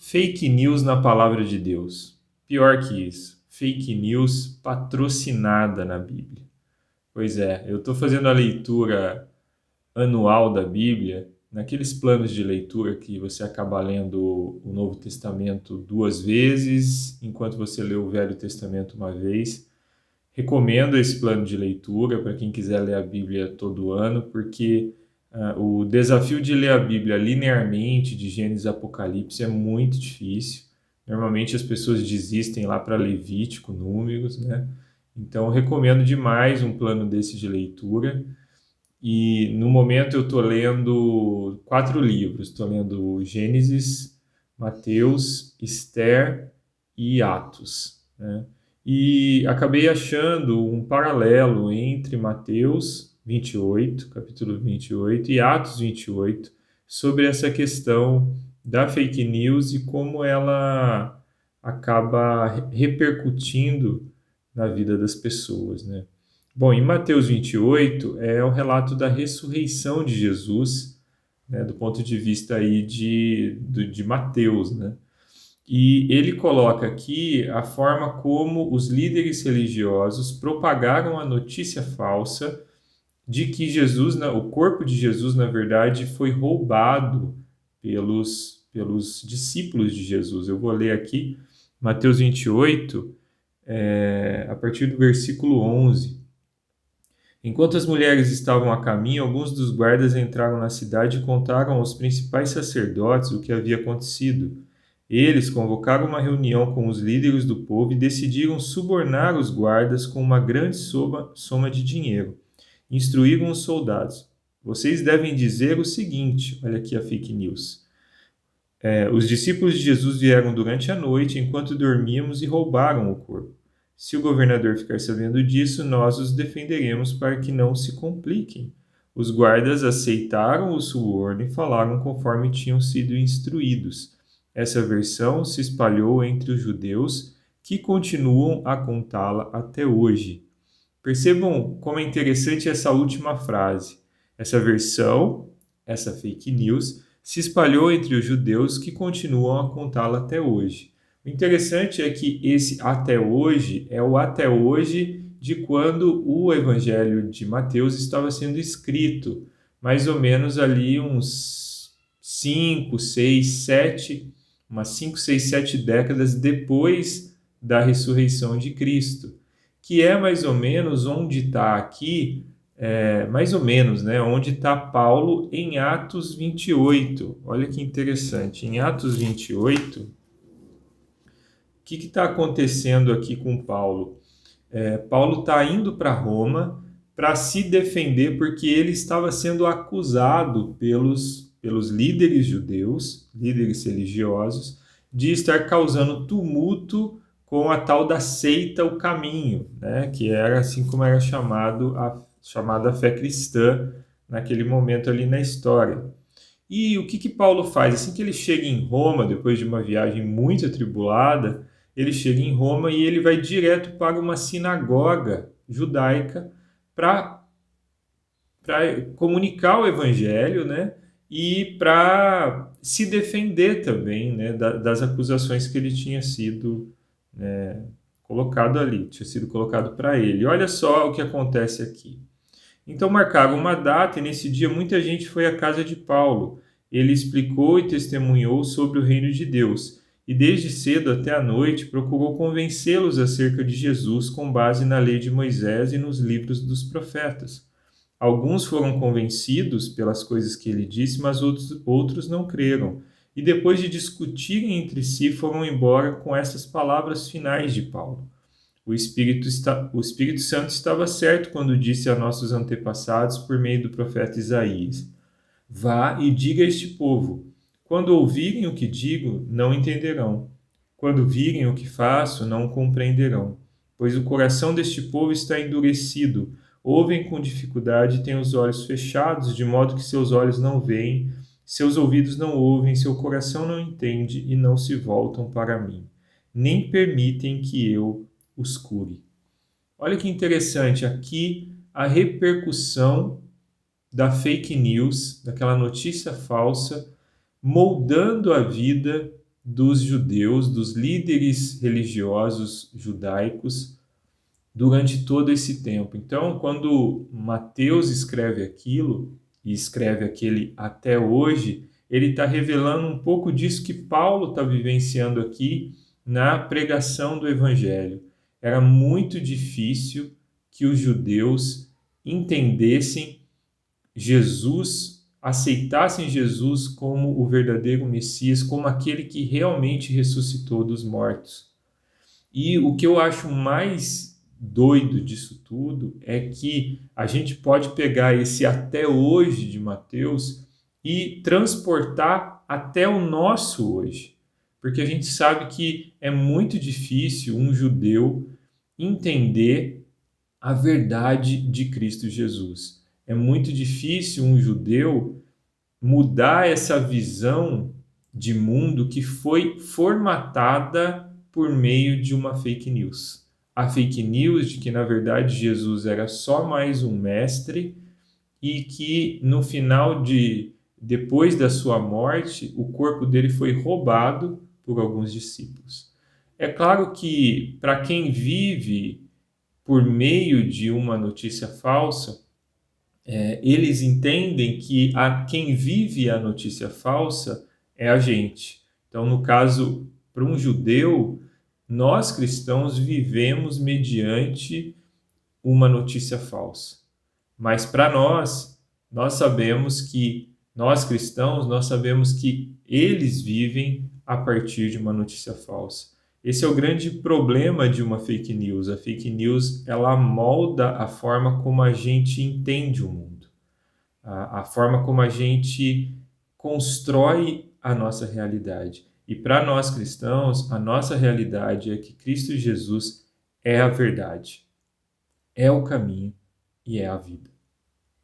Fake news na palavra de Deus. Pior que isso, fake news patrocinada na Bíblia. Pois é, eu estou fazendo a leitura anual da Bíblia, naqueles planos de leitura que você acaba lendo o Novo Testamento 2 vezes, enquanto você lê o Velho Testamento uma vez. Recomendo esse plano de leitura para quem quiser ler a Bíblia todo ano, porque o desafio de ler a Bíblia linearmente, de Gênesis a Apocalipse, é muito difícil. Normalmente as pessoas desistem lá para Levítico, Números, né? Então, recomendo demais um plano desse de leitura. E no momento eu estou lendo 4 livros. Estou lendo Gênesis, Mateus, Esther e Atos, né? E acabei achando um paralelo entre Mateus 28, capítulo 28, e Atos 28, sobre essa questão da fake news e como ela acaba repercutindo na vida das pessoas, né? Bom, em Mateus 28 é o relato da ressurreição de Jesus, né, do ponto de vista aí de Mateus, né? E ele coloca aqui a forma como os líderes religiosos propagaram a notícia falsa de que Jesus, o corpo de Jesus, na verdade, foi roubado pelos discípulos de Jesus. Eu vou ler aqui Mateus 28, a partir do versículo 11. Enquanto as mulheres estavam a caminho, alguns dos guardas entraram na cidade e contaram aos principais sacerdotes o que havia acontecido. Eles convocaram uma reunião com os líderes do povo e decidiram subornar os guardas com uma grande soma de dinheiro. Instruíram os soldados. Vocês devem dizer o seguinte, olha aqui a fake news. Os discípulos de Jesus vieram durante a noite, enquanto dormíamos, e roubaram o corpo. Se o governador ficar sabendo disso, nós os defenderemos para que não se compliquem. Os guardas aceitaram o suborno e falaram conforme tinham sido instruídos. Essa versão se espalhou entre os judeus, que continuam a contá-la até hoje. Percebam como é interessante essa última frase. Essa versão, essa fake news, se espalhou entre os judeus, que continuam a contá-la até hoje. O interessante é que esse até hoje é o até hoje de quando o Evangelho de Mateus estava sendo escrito, mais ou menos ali uns 5, 6, 7 décadas depois da ressurreição de Cristo, que é mais ou menos onde está aqui, mais ou menos, né, onde está Paulo em Atos 28. Olha que interessante, em Atos 28, o que está acontecendo aqui com Paulo? Paulo está indo para Roma para se defender porque ele estava sendo acusado pelos líderes judeus, líderes religiosos, de estar causando tumulto com a tal da seita O Caminho, né, que era assim como era chamada fé cristã naquele momento ali na história. E o que Paulo faz? Assim que ele chega em Roma, depois de uma viagem muito atribulada, ele chega em Roma e ele vai direto para uma sinagoga judaica para comunicar o evangelho, né? E para se defender também, né, das acusações que ele tinha sido colocado ali, tinha sido colocado para ele. Olha só o que acontece aqui. Então marcaram uma data e nesse dia muita gente foi à casa de Paulo. Ele explicou e testemunhou sobre o reino de Deus. E desde cedo até a noite procurou convencê-los acerca de Jesus com base na lei de Moisés e nos livros dos profetas. Alguns foram convencidos pelas coisas que ele disse, mas outros não creram. E depois de discutirem entre si, foram embora com essas palavras finais de Paulo. O Espírito Santo estava certo quando disse a nossos antepassados por meio do profeta Isaías: Vá e diga a este povo: quando ouvirem o que digo, não entenderão. Quando virem o que faço, não compreenderão. Pois o coração deste povo está endurecido. Ouvem com dificuldade e têm os olhos fechados, de modo que seus olhos não veem, seus ouvidos não ouvem, seu coração não entende e não se voltam para mim. Nem permitem que eu os cure. Olha que interessante, aqui a repercussão da fake news, daquela notícia falsa, moldando a vida dos judeus, dos líderes religiosos judaicos durante todo esse tempo. Então, quando Mateus escreve aquilo, e escreve aquele até hoje, ele está revelando um pouco disso que Paulo está vivenciando aqui na pregação do Evangelho. Era muito difícil que os judeus entendessem Jesus, aceitassem Jesus como o verdadeiro Messias, como aquele que realmente ressuscitou dos mortos. E o que eu acho mais doido disso tudo é que a gente pode pegar esse até hoje de Mateus e transportar até o nosso hoje. Porque a gente sabe que é muito difícil um judeu entender a verdade de Cristo Jesus. É muito difícil um judeu mudar essa visão de mundo que foi formatada por meio de uma fake news. A fake news de que, na verdade, Jesus era só mais um mestre e que, no final depois da sua morte, o corpo dele foi roubado por alguns discípulos. É claro que, para quem vive por meio de uma notícia falsa, eles entendem que quem vive a notícia falsa é a gente. Então, no caso, para um judeu, nós cristãos vivemos mediante uma notícia falsa. Mas para nós sabemos que, nós cristãos, nós sabemos que eles vivem a partir de uma notícia falsa. Esse é o grande problema de uma fake news. A fake news, ela molda a forma como a gente entende o mundo, a forma como a gente constrói a nossa realidade. E para nós cristãos, a nossa realidade é que Cristo Jesus é a verdade, é o caminho e é a vida.